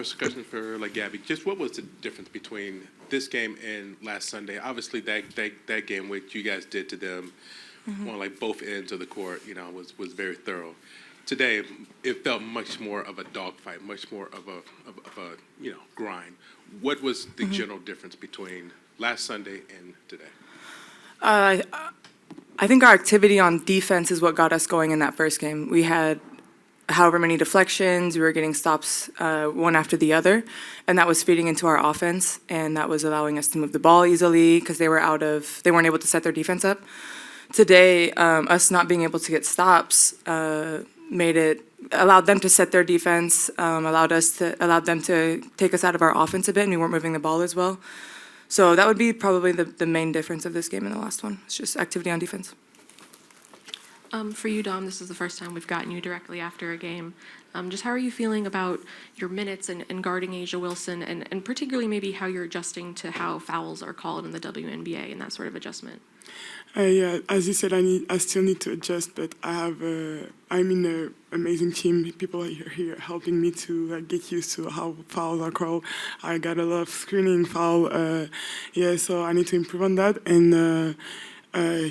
first question for Gabby. Just what was the difference between this game and last Sunday? Obviously, that game, what you guys did to them on both ends of the court, was very thorough. Today, it felt much more of a dogfight, much more of a grind. What was the general difference between last Sunday and today? I think our activity on defense is what got us going in that first game. We had however many deflections, we were getting stops one after the other, and that was feeding into our offense, and that was allowing us to move the ball easily because they weren't able to set their defense up. Today, us not being able to get stops allowed them to set their defense, allowed them to take us out of our offense a bit, and we weren't moving the ball as well. So that would be probably the main difference of this game and the last one. It's just activity on defense. For you, Dom, this is the first time we've gotten you directly after a game. Just how are you feeling about your minutes and guarding Asia Wilson, and particularly maybe how you're adjusting to how fouls are called in the WNBA and that sort of adjustment? Yeah, as you said, I still need to adjust, but I'm in an amazing team. People are here helping me to get used to how fouls are called. I got a lot of screening foul, so I need to improve on that. And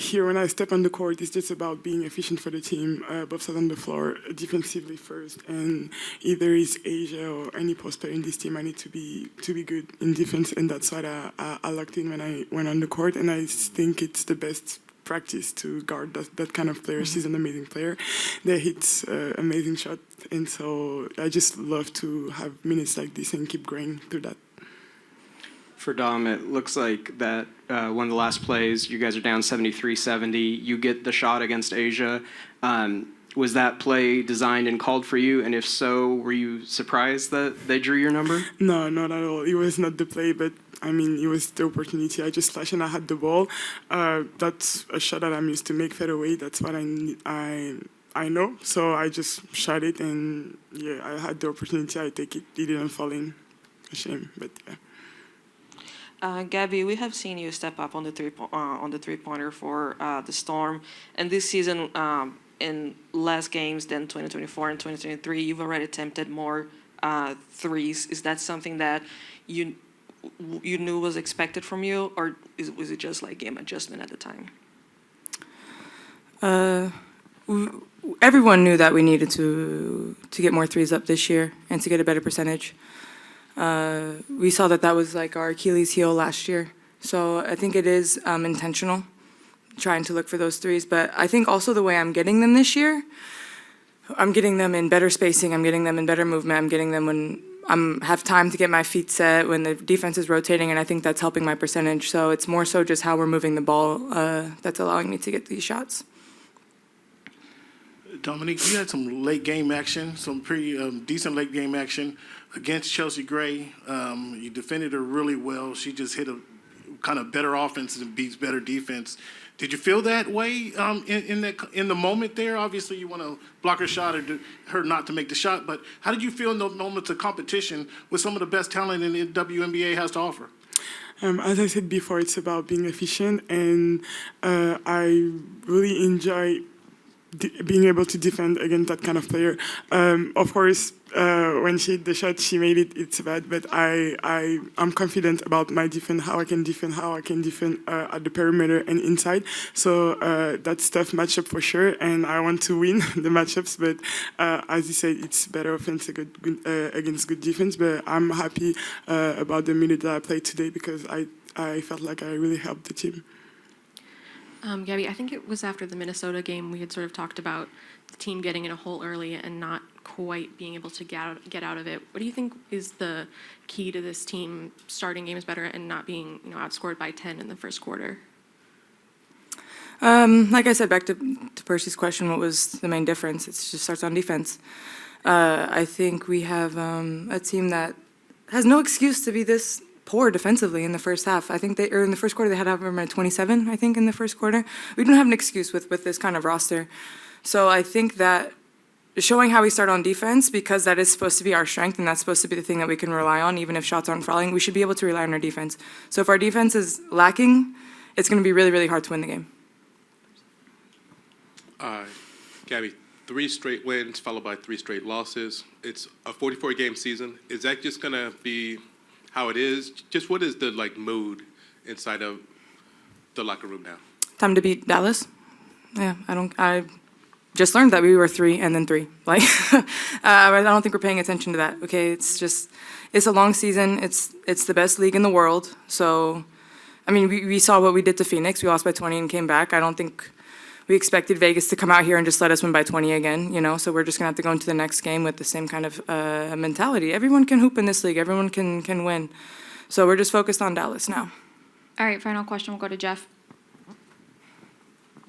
here, when I step on the court, it's just about being efficient for the team, both sides on the floor, defensively first. And either it's Asia or any post player in this team, I need to be good in defense, and that's what I locked in when I went on the court. And I think it's the best practice to guard that kind of player. She's an amazing player. They hit amazing shot, and so I just love to have minutes like this and keep growing through that. For Dom, it looks like that one of the last plays, you guys are down 73-70. You get the shot against Asia. Was that play designed and called for you? And if so, were you surprised that they drew your number? No, not at all. It was not the play, but it was the opportunity. I just flashed and I had the ball. That's a shot that I'm used to make fadeaway. That's what I know. So I just shot it, and I had the opportunity. I take it. It didn't fall in. A shame, but yeah. Gabby, we have seen you step up on the three-pointer for the Storm, and this season, in less games than 2024 and 2023, you've already attempted more threes. Is that something that you knew was expected from you, or was it just game adjustment at the time? Everyone knew that we needed to get more threes up this year and to get a better percentage. We saw that was our Achilles heel last year. So I think it is intentional, trying to look for those threes. But I think also the way I'm getting them this year, I'm getting them in better spacing, I'm getting them in better movement, I'm getting them when I have time to get my feet set, when the defense is rotating, and I think that's helping my percentage. So it's more so just how we're moving the ball that's allowing me to get these shots. Dominique, you had some late game action, some pretty decent late game action against Chelsea Gray. You defended her really well. She just hit a kind of better offense and beats better defense. Did you feel that way in the moment there? Obviously, you want to block her shot or her not to make the shot, but how did you feel in those moments of competition with some of the best talent in the WNBA has to offer? As I said before, it's about being efficient, and I really enjoy being able to defend against that kind of player. Of course, when she hit the shot, she made it. It's bad, but I'm confident about my defense, how I can defend at the perimeter and inside. So that's tough matchup for sure, and I want to win the matchups. But as you said, it's better offense against good defense. But I'm happy about the minute that I played today because I felt like I really helped the team. Gabby, I think it was after the Minnesota game we had sort of talked about the team getting in a hole early and not quite being able to get out of it. What do you think is the key to this team starting games better and not being outscored by 10 in the first quarter? Like I said, back to Percy's question, what was the main difference? It just starts on defense. I think we have a team that has no excuse to be this poor defensively in the first half. I think in the first quarter they had over 27, I think, in the first quarter. We don't have an excuse with this kind of roster. So I think that showing how we start on defense, because that is supposed to be our strength and that's supposed to be the thing that we can rely on, even if shots aren't falling, we should be able to rely on our defense. So if our defense is lacking, it's going to be really, really hard to win the game. Gabby, 3 straight wins followed by 3 straight losses. It's a 44-game season. Is that just going to be how it is? Just what is the mood inside of the locker room now? Time to beat Dallas. Yeah, I just learned that we were 3 and then 3. I don't think we're paying attention to that. Okay, it's a long season. It's the best league in the world. So, I mean, we saw what we did to Phoenix. We lost by 20 and came back. I don't think we expected Vegas to come out here and just let us win by 20 again, So we're just gonna have to go into the next game with the same kind of mentality. Everyone can hoop in this league. Everyone can win. So we're just focused on Dallas now. All right, final question, we'll go to Jeff.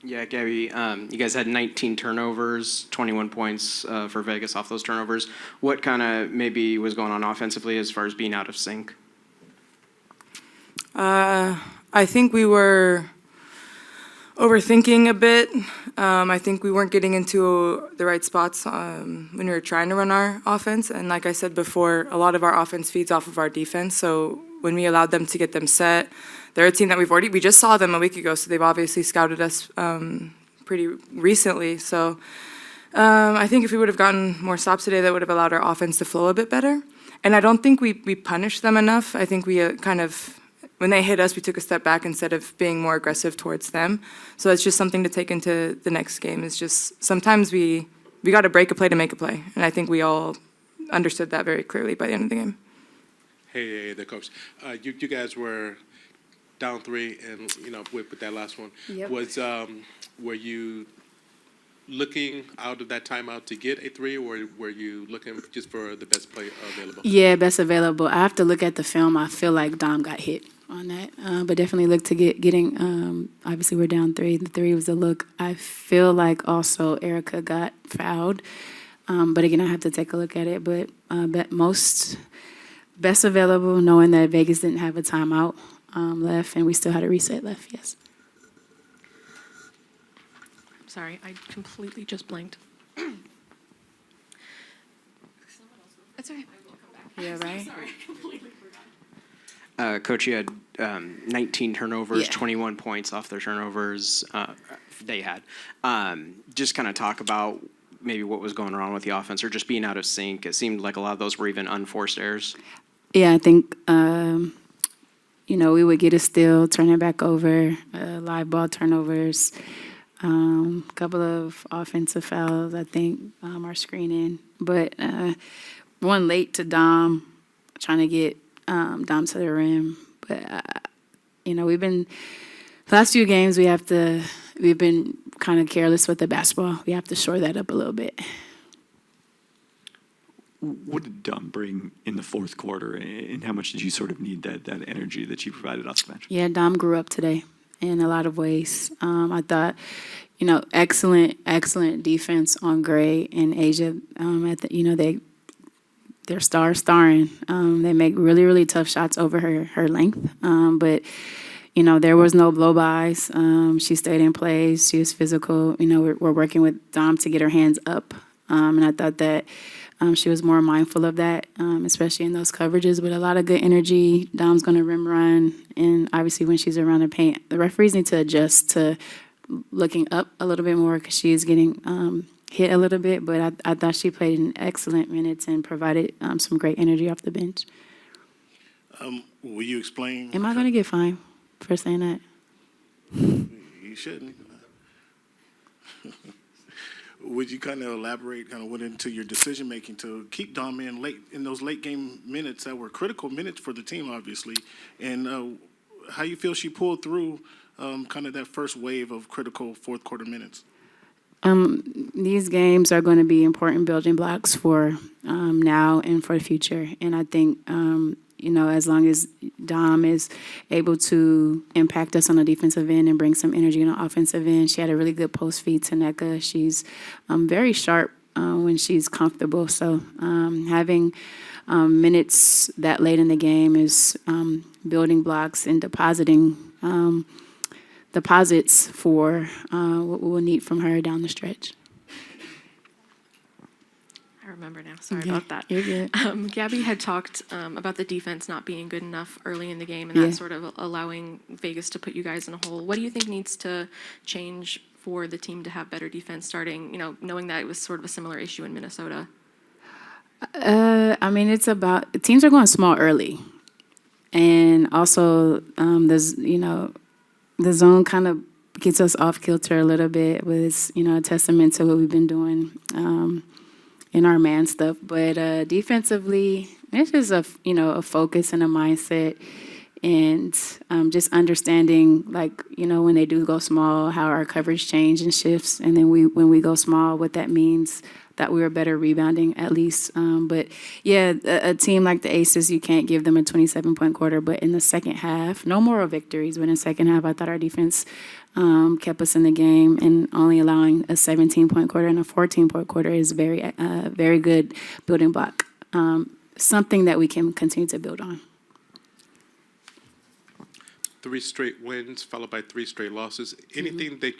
Yeah, Gabby, you guys had 19 turnovers, 21 points for Vegas off those turnovers. What kind of maybe was going on offensively as far as being out of sync? I think we were overthinking a bit. I think we weren't getting into the right spots when we were trying to run our offense. And like I said before, a lot of our offense feeds off of our defense. So when we allowed them to get them set, they're a team that we just saw them a week ago. So they've obviously scouted us pretty recently. So I think if we would have gotten more stops today, that would have allowed our offense to flow a bit better. And I don't think we punished them enough. I think we when they hit us, we took a step back instead of being more aggressive towards them. So it's just something to take into the next game. It's just sometimes we got to break a play to make a play. And I think we all understood that very clearly by the end of the game. Hey, the coach. You guys were down 3, and with that last one, Yep. were you looking out of that timeout to get a 3, or were you looking just for the best play available? Yeah, best available. I have to look at the film. I feel like Dom got hit on that, but definitely look to getting. Obviously, we're down 3. The 3 was a look. I feel like also Erica got fouled, but again, I have to take a look at it. But best available, knowing that Vegas didn't have a timeout left, and we still had a reset left. Yes. Sorry, I completely just blanked. That's okay. Yeah, right? Coach, you had 19 turnovers, Yeah. 21 points off their turnovers they had. Just kind of talk about maybe what was going on with the offense or just being out of sync. It seemed like a lot of those were even unforced errors. Yeah, I think, we would get a steal, turn it back over, live ball turnovers, couple of offensive fouls, I think, our screening. But one late to Dom, trying to get Dom to the rim. But, we've been, the last few games, we've been kind of careless with the basketball. We have to shore that up a little bit. What did Dom bring in the fourth quarter, and how much did you sort of need that energy that you provided off the bench? Yeah, Dom grew up today in a lot of ways. I thought, excellent defense on Gray and Asia. They're starring. They make really, really tough shots over her length. But there was no blow-bys. She stayed in place. She was physical. We're working with Dom to get her hands up. And I thought that she was more mindful of that, especially in those coverages, with a lot of good energy. Dom's going to rim run, and obviously when she's around the paint, the referees need to adjust to looking up a little bit more because she is getting hit a little bit, but I thought she played in excellent minutes and provided some great energy off the bench. Will you explain? Am I going to get fined for saying that? You shouldn't. Would you kind of elaborate, kind of went into your decision-making to keep Dom in those late game minutes that were critical minutes for the team, obviously, and how you feel she pulled through kind of that first wave of critical fourth quarter minutes? These games are going to be important building blocks for now and for the future. And I think, as long as Dom is able to impact us on the defensive end and bring some energy on the offensive end, she had a really good post feed to Nneka. She's very sharp when she's comfortable. So having minutes that late in the game is building blocks and deposits for what we'll need from her down the stretch. I remember now. Sorry about that. You're good. Gabby had talked about the defense not being good enough early in the game and Yeah. that sort of allowing Vegas to put you guys in a hole. What do you think needs to change for the team to have better defense starting, knowing that it was sort of a similar issue in Minnesota? I mean, it's about teams are going small early, and also there's the zone kind of gets us off kilter a little bit, but it's a testament to what we've been doing in our man stuff. But defensively, it's just a focus and a mindset, and just understanding when they do go small, how our coverage change and shifts, and then when we go small, what that means. That we were better rebounding at least. But yeah, a team like the Aces, you can't give them a 27-point quarter. But in the second half, no moral victories. But in the second half, I thought our defense kept us in the game, and only allowing a 17-point quarter and a 14-point quarter is very good building block. Something that we can continue to build on. 3 straight wins followed by 3 straight losses. Anything that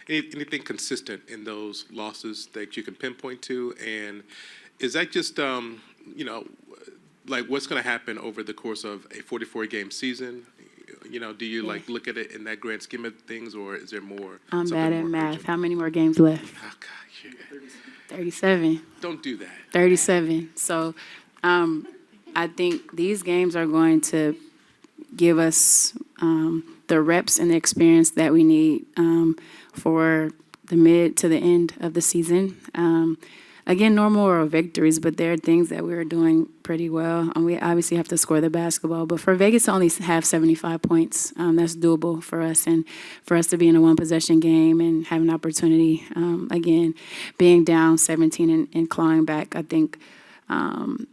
anything consistent in those losses that you can pinpoint to? And is that just, what's going to happen over the course of a 44-game season? Do you look at it in that grand scheme of things, or is there more? I'm bad at math. urgent? How many more games left? Oh, God, yeah. 37. Don't do that. 37. So I think these games are going to give us the reps and the experience that we need for the mid to the end of the season. Again, no moral victories, but there are things that we're doing pretty well. And we obviously have to score the basketball. But for Vegas to only have 75 points, that's doable for us. And for us to be in a one-possession game and have an opportunity, again, being down 17 and clawing back, I think to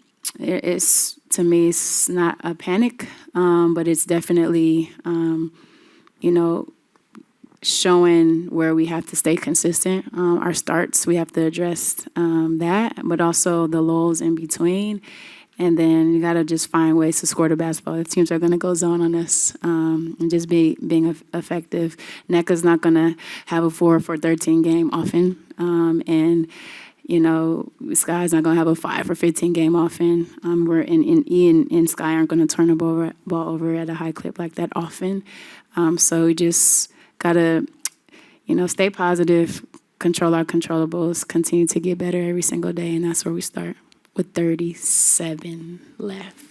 me, it's not a panic, but it's definitely, showing where we have to stay consistent. Our starts, we have to address that, but also the lulls in between. And then you got to just find ways to score the basketball. The teams are going to go zone on us and just being effective. NECA's not going to have a 4 for 13 game often. And Sky's not going to have a 5 for 15 game often. We're in E and Sky aren't going to turn the ball over at a high clip like that often. So we just got to, stay positive, control our controllables, continue to get better every single day, and that's where we start with 37 left.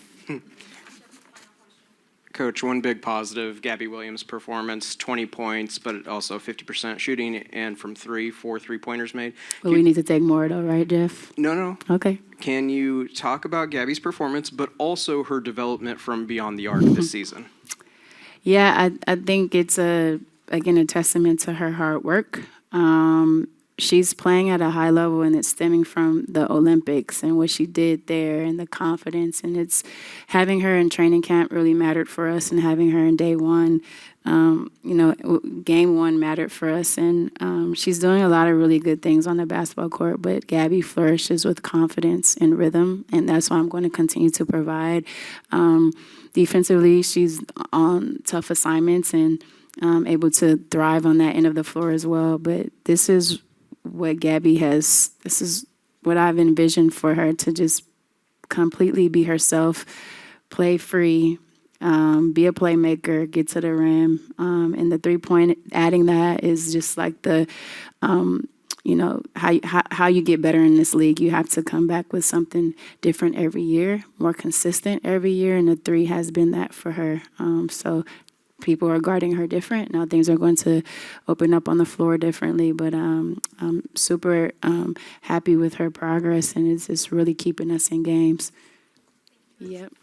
Coach, one big positive, Gabby Williams' performance, 20 points, but also 50% shooting, and from 4 3-pointers made. But we need to take more, though, right, Jeff? No. Okay. Can you talk about Gabby's performance, but also her development from beyond the arc this season? Yeah, I think it's, again, a testament to her hard work. She's playing at a high level, and it's stemming from the Olympics and what she did there and the confidence. And it's having her in training camp really mattered for us, and having her in day one, game one mattered for us. And she's doing a lot of really good things on the basketball court, but Gabby flourishes with confidence and rhythm, and that's what I'm going to continue to provide. Defensively, she's on tough assignments and able to thrive on that end of the floor as well. But this is what this is what I've envisioned for her, to just completely be herself, play free, be a playmaker, get to the rim. And the 3-point, adding that is just like the, how you get better in this league. You have to come back with something different every year, more consistent every year, and the 3 has been that for her. So people are guarding her different. Now things are going to open up on the floor differently, but I'm super happy with her progress, and it's just really keeping us in games. Yep.